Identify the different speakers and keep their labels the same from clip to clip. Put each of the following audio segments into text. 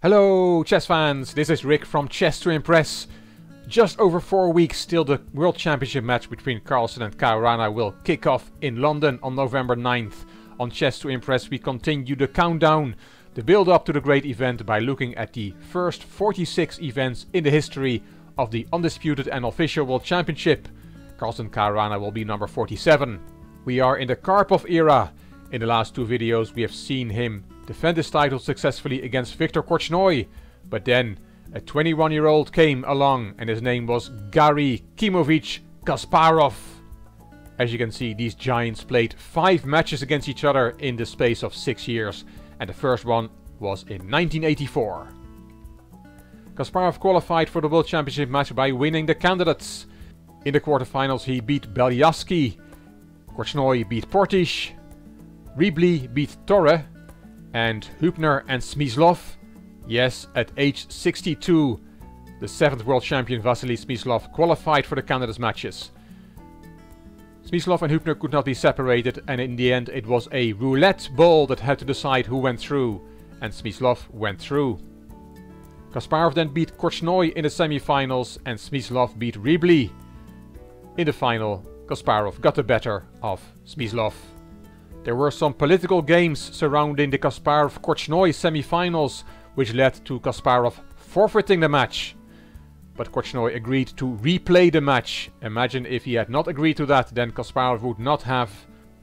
Speaker 1: Hello chess fans, this is Rick from Chess to Impress. Just over 4 weeks till the World Championship match between Carlsen and Caruana will kick off in London on November 9th. On Chess to Impress we continue the countdown, the build up to the great event by looking at the first 46 events in the history of the undisputed and official World Championship. Carlsen-Caruana will be number 47. We are in the Karpov era. In the last two videos we have seen him defend his title successfully against Viktor Korchnoi, but then a 21-year-old came along and his name was Garry Kasparov. As you can see, these giants played 5 matches against each other in the space of 6 years, and the first one was in 1984. Kasparov qualified for the World Championship match by winning the candidates. In the quarterfinals he beat Belyaski, Korchnoi beat Portish, Ribli beat Torre, and Hübner and Smyslov. Yes, at age 62, the 7th world champion Vasily Smyslov qualified for the candidates matches. Smyslov and Hübner could not be separated, and in the end it was a roulette ball that had to decide who went through, and Smyslov went through. Kasparov then beat Korchnoi in the semi-finals, and Smyslov beat Ribli. In the final, Kasparov got the better of Smyslov. There were some political games surrounding the Kasparov-Korchnoi semi-finals, which led to Kasparov forfeiting the match. But Korchnoi agreed to replay the match. Imagine if he had not agreed to that, then Kasparov would not have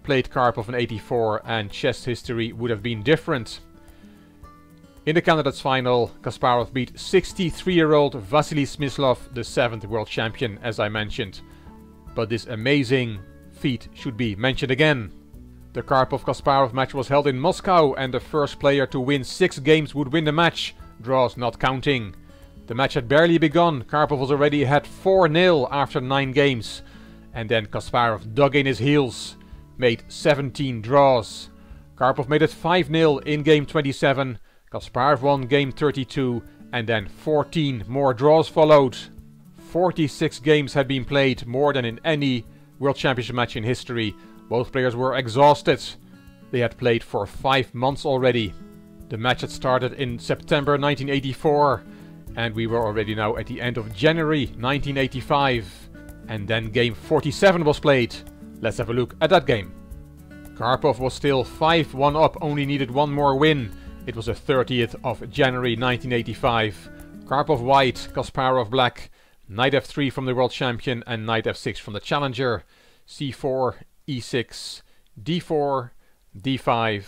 Speaker 1: played Karpov in '84 and chess history would have been different. In the candidates final, Kasparov beat 63-year-old Vasily Smyslov, the 7th world champion, as I mentioned. But this amazing feat should be mentioned again. The Karpov-Kasparov match was held in Moscow, and the first player to win 6 games would win the match, draws not counting. The match had barely begun, Karpov was already ahead 4-0 after 9 games. And then Kasparov dug in his heels, made 17 draws. Karpov made it 5-0 in game 27, Kasparov won game 32, and then 14 more draws followed. 46 games had been played, more than in any World Championship match in history. Both players were exhausted. They had played for 5 months already. The match had started in September 1984, and we were already now at the end of January 1985. And then game 47 was played. Let's have a look at that game. Karpov was still 5-1 up, only needed one more win. It was the 30th of January 1985. Karpov white, Kasparov black, knight f3 from the world champion and knight f6 from the challenger. c4, e6, d4, d5.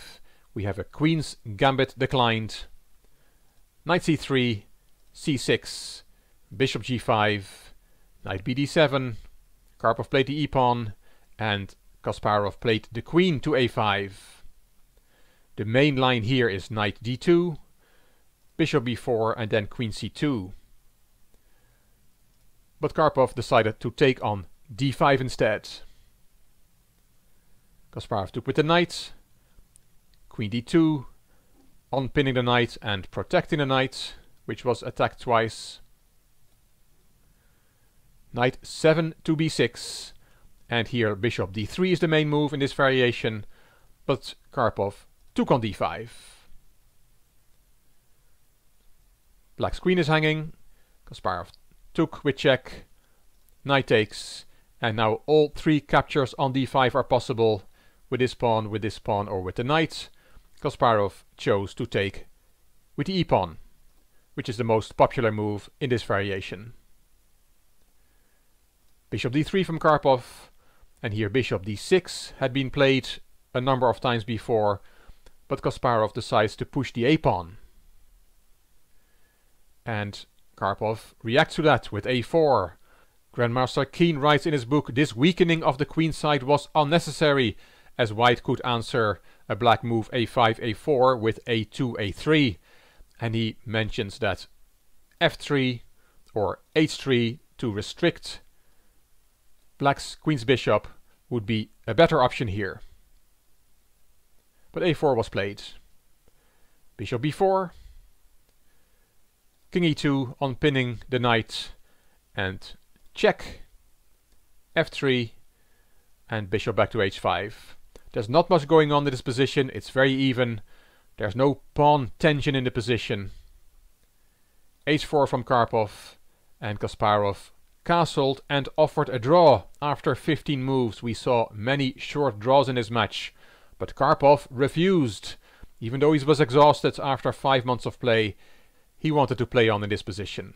Speaker 1: We have a queen's gambit declined. Knight c3, c6, bishop g5, knight bd7. Karpov played the e-pawn and Kasparov played the queen to a5. The main line here is knight d2, bishop b4 and then queen c2. But Karpov decided to take on d5 instead. Kasparov took with the knight, queen d2, unpinning the knight and protecting the knight, which was attacked twice. Knight 7 to b6, and here bishop d3 is the main move in this variation, but Karpov took on d5. Black's queen is hanging, Kasparov took with check, knight takes, and now all 3 captures on d5 are possible. With this pawn, or with the knight. Kasparov chose to take with the e-pawn, which is the most popular move in this variation. Bishop d3 from Karpov, and here bishop d6 had been played a number of times before, but Kasparov decides to push the a-pawn. And Karpov reacts to that with a4. Grandmaster Keen writes in his book, this weakening of the queen side was unnecessary, as white could answer a black move a5, a4 with a2, a3. And he mentions that f3 or h3 to restrict black's queen's bishop would be a better option here. But a4 was played. Bishop b4, king e2, unpinning the knight, and check, f3, and bishop back to h5. There's not much going on in this position, it's very even. There's no pawn tension in the position. h4 from Karpov, and Kasparov castled and offered a draw. After 15 moves we saw many short draws in this match, but Karpov refused. Even though he was exhausted after 5 months of play, he wanted to play on in this position.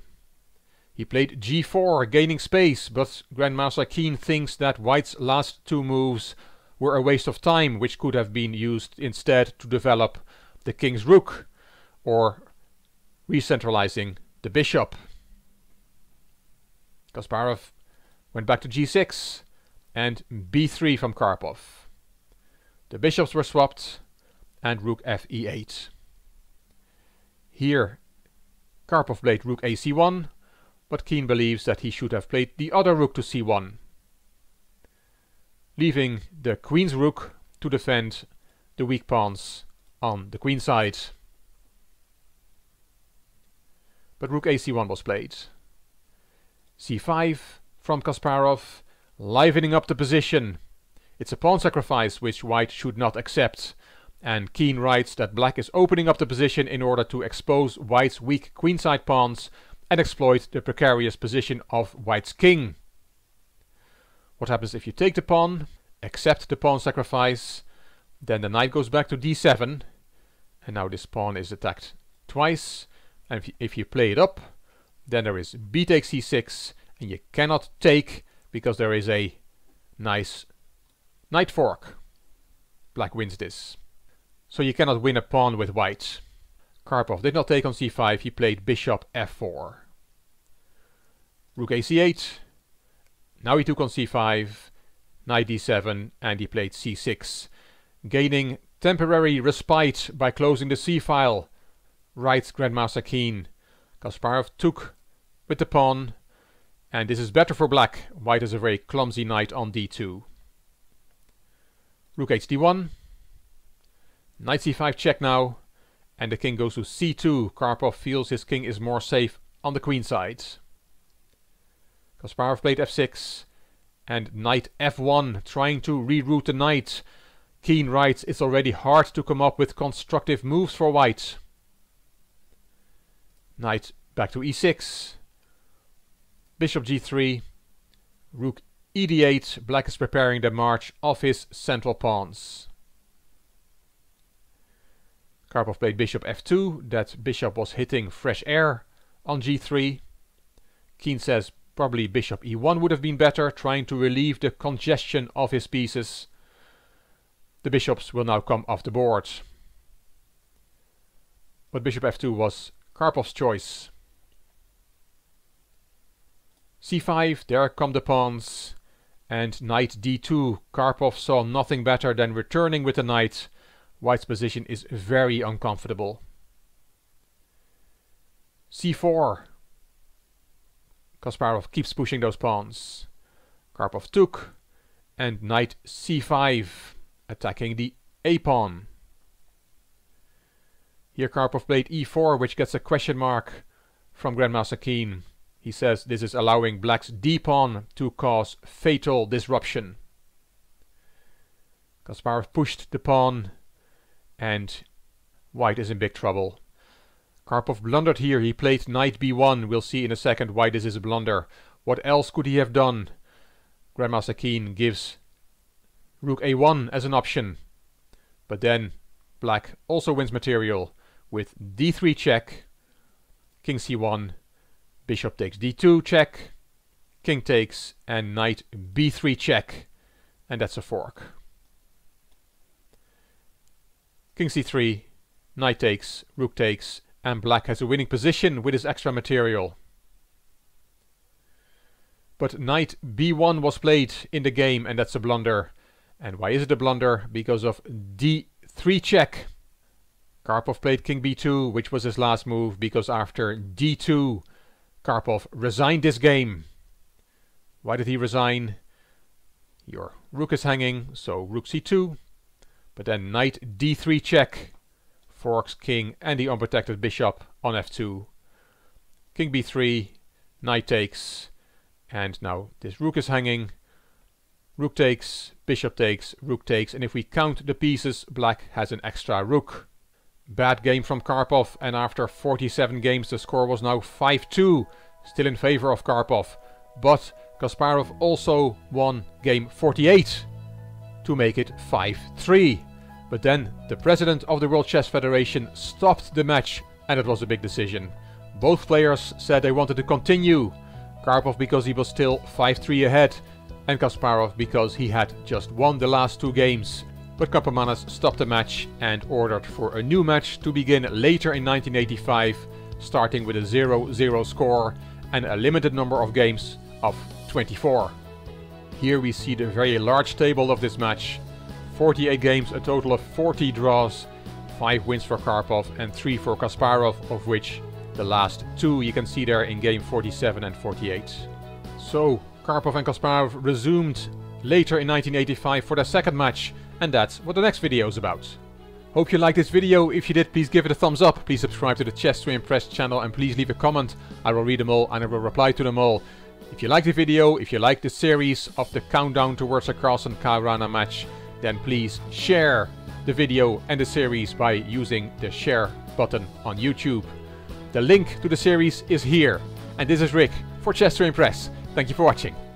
Speaker 1: He played g4, gaining space, but Grandmaster Keen thinks that White's last 2 moves were a waste of time, which could have been used instead to develop the king's rook, or recentralizing the bishop. Kasparov went back to g6 and b3 from Karpov. The bishops were swapped and rook f e8. Here Karpov played rook a c1, but Keen believes that he should have played the other rook to c1, leaving the queen's rook to defend the weak pawns on the queen side. But rook a c1 was played. c5 from Kasparov, livening up the position. It's a pawn sacrifice which White should not accept, and Keen writes that Black is opening up the position in order to expose White's weak queenside pawns and exploit the precarious position of White's king. What happens if you take the pawn, accept the pawn sacrifice, then the knight goes back to d7, and now this pawn is attacked twice, and if you play it up, then there is b takes c6, and you cannot take because there is a nice knight fork. Black wins this. So you cannot win a pawn with White. Karpov did not take on c5, he played bishop f4. Rook a c8. Now he took on c5, knight d7, and he played c6, gaining temporary respite by closing the c-file, writes Grandmaster Keen. Kasparov took with the pawn, and this is better for Black. White is a very clumsy knight on d2. Rook h d1. Knight c5 check now, and the king goes to c2. Karpov feels his king is more safe on the queen side. Kasparov played f6, and knight f1, trying to reroute the knight. Keen writes it's already hard to come up with constructive moves for White. Knight back to e6. Bishop g3. Rook e d8. Black is preparing the march of his central pawns. Karpov played bishop f2. That bishop was hitting fresh air on g3. Keen says probably bishop e1 would have been better, trying to relieve the congestion of his pieces. The bishops will now come off the board. But bishop f2 was Karpov's choice. c5, there come the pawns, and knight d2. Karpov saw nothing better than returning with the knight. White's position is very uncomfortable. c4. Kasparov keeps pushing those pawns. Karpov took, and knight c5, attacking the a-pawn. Here Karpov played e4, which gets a question mark from Grandmaster Keen. He says this is allowing Black's d-pawn to cause fatal disruption. Kasparov pushed the pawn, and White is in big trouble. Karpov blundered here. He played knight b1. We'll see in a second why this is a blunder. What else could he have done? Grandmaster Keen gives rook a1 as an option. But then Black also wins material with d3 check, king c1, bishop takes d2 check, king takes, and knight b3 check. And that's a fork. King c3, knight takes, rook takes, and Black has a winning position with his extra material. But knight b1 was played in the game, and that's a blunder. And why is it a blunder? Because of d3 check. Karpov played king b2, which was his last move, because after d2, Karpov resigned this game. Why did he resign? Your rook is hanging, so rook c2. But then knight d3 check forks king and the unprotected bishop on f2. King b3, knight takes, and now this rook is hanging. Rook takes, bishop takes, rook takes, and if we count the pieces, Black has an extra rook. Bad game from Karpov, and after 47 games the score was now 5-2, still in favor of Karpov. But Kasparov also won game 48 to make it 5-3. But then the president of the World Chess Federation stopped the match, and it was a big decision. Both players said they wanted to continue. Karpov because he was still 5-3 ahead, and Kasparov because he had just won the last 2 games. But Karpov stopped the match and ordered for a new match to begin later in 1985, starting with a 0-0 score and a limited number of games of 24. Here we see the very large table of this match. 48 games, a total of 40 draws, 5 wins for Karpov and 3 for Kasparov, of which the last 2 you can see there in game 47 and 48. So Karpov and Kasparov resumed later in 1985 for their second match, and that's what the next video is about. Hope you liked this video. If you did, please give it a thumbs up. Please subscribe to the Chess to Impress channel and please leave a comment. I will read them all and I will reply to them all. If you like the video, if you like the series of the countdown towards a Carlsen-Caruana match, then please share the video and the series by using the share button on YouTube. The link to the series is here. And this is Rick for Chess to Impress. Thank you for watching.